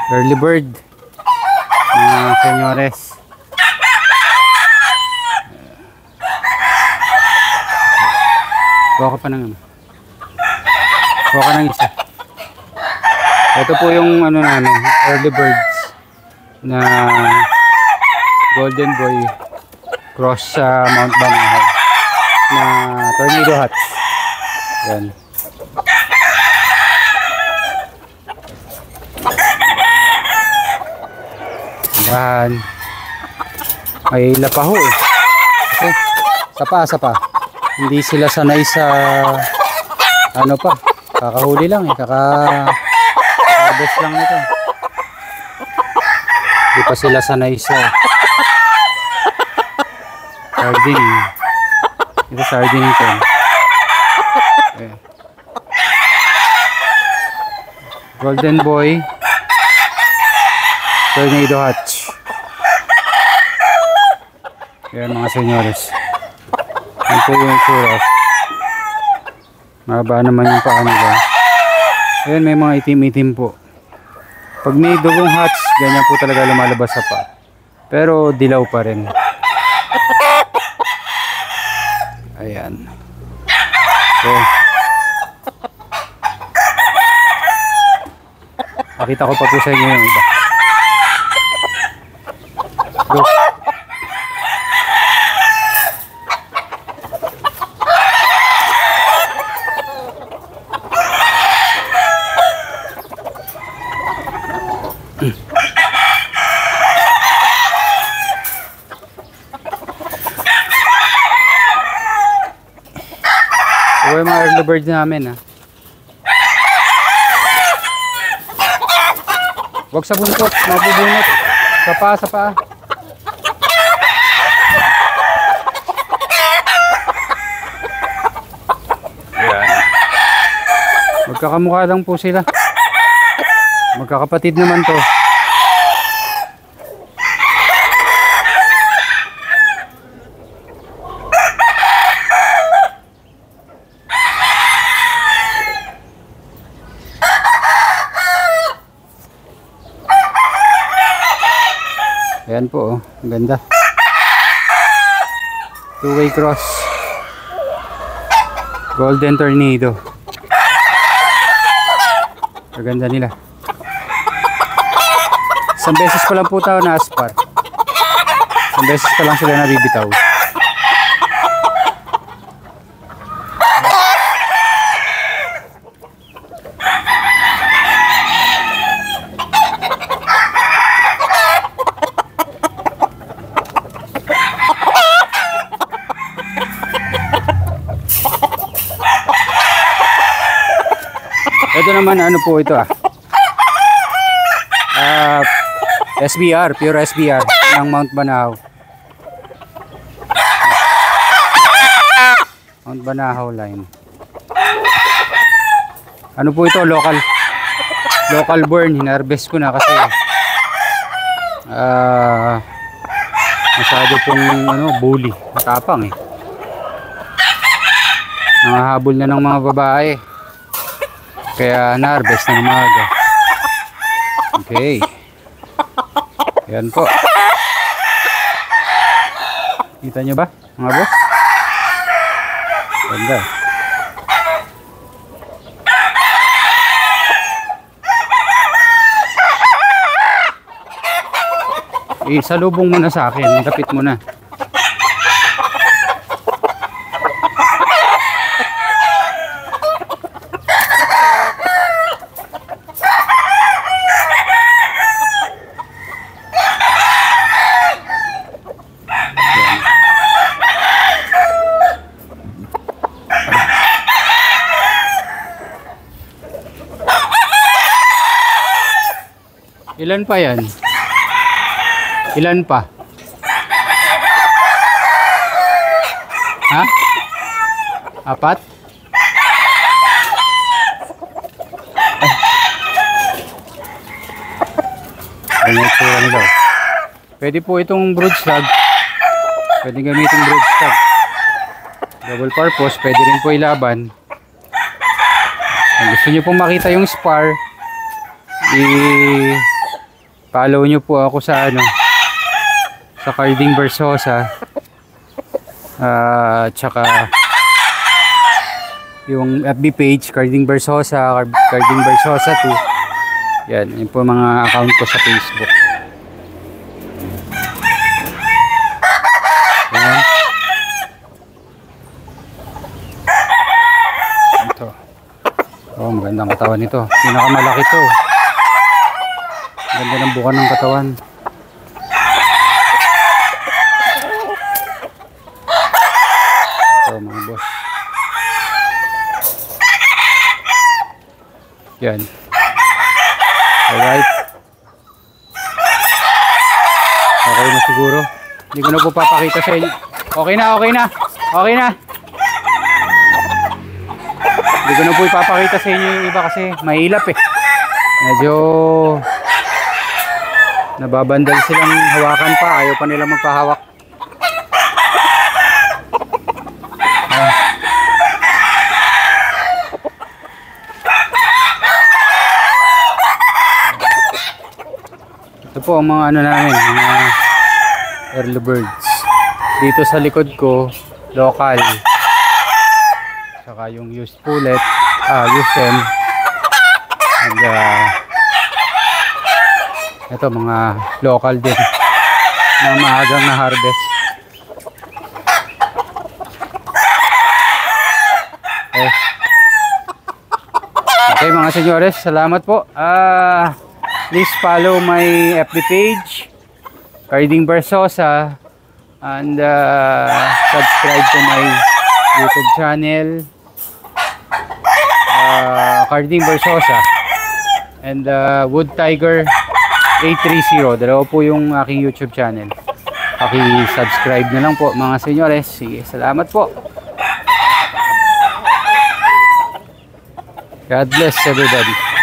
Early bird. Mga senyores. Kuha ka pa ng ano. Kuha ka ng isa. Ito po yung ano namin, early birds na Golden Boy cross sa Mount Banahaw na Tornado Hatch. Yan. Yan. May lapaho eh. Okay. Sapa. Hindi sila sanay sa ano pa. Kakahuli lang eh. Harvest lang nito. Hindi pa sila sanay sa sardine. Ito sardine ito. Okay. Golden Boy Tornado Hatch. Ayan mga senyores. Yan po yung suras. Mahaba naman yung paa nila. Ayan, may mga itim-itim po. Pag may dugong hatch, ganyan po talaga lumalabas sa paa. Pero dilaw pa rin. Ayan. So, pakita ko pa po sa inyo yung iba. Go. So, yung mga early birds namin ha. Huwag sa buntot, mabubunot. Sa paa. Ayan. Magkakamukha lang po sila. Magkakapatid naman to. Ayan po oh, ang ganda. Two-way cross. Golden Tornado. Ang ganda nila. Isang beses pa lang po tayo na aspar. Isang beses pa lang sila nabibitaw. Ito naman ano po ito SBR, pure SBR ng Mount Banahaw. Mount Banahaw line. Ano po ito, local burn. Hinarvest ko na kasi masyado pong bully, matapang eh. Nangahabol na ng mga babae. Kaya na-harvest na ng maaga. Okay. Yan po. Kita nyo ba mga boss? Ganda. Salubong mo na sa akin. Dapit mo na. Ilan pa yan? Ilan pa? Ha? 4? Ay, itsura nila. Pwede po itong broodstag. Pwede gamitin broodstag. Double purpose. Pwede rin po ilaban. Kung gusto nyo pong makita yung spar, follow nyo po ako sa sa Carding Versosa. Tsaka yung FB page Carding Versosa, Carding Versosa 2. Yan, yun po mga account ko sa Facebook. Yan. Ito. Oh, magandang katawan nito. Pinakamalaki to. Ganda ng buka ng katawan. Ito mga boss. Yan. Alright. Okay na siguro. Hindi ko na po papakita sa inyo. Okay na, okay na. Okay na. Hindi ko na po ipapakita sa inyo yung iba kasi mahilap eh. Medyo nababandal silang hawakan pa. Ayaw pa nila magpahawak. Ito po ang mga namin, mga early birds. Dito sa likod ko, local. Saka yung used pullet, used hen. And ito mga local din na maagang na harvest. Okay mga senyores, salamat po. Please follow my FB page Carding Versosa and subscribe to my YouTube channel Carding Versosa and Wood Tiger 830. Dalawa po yung aking YouTube channel. Paki-subscribe na lang po mga senyores. Sige, salamat po. God bless everybody.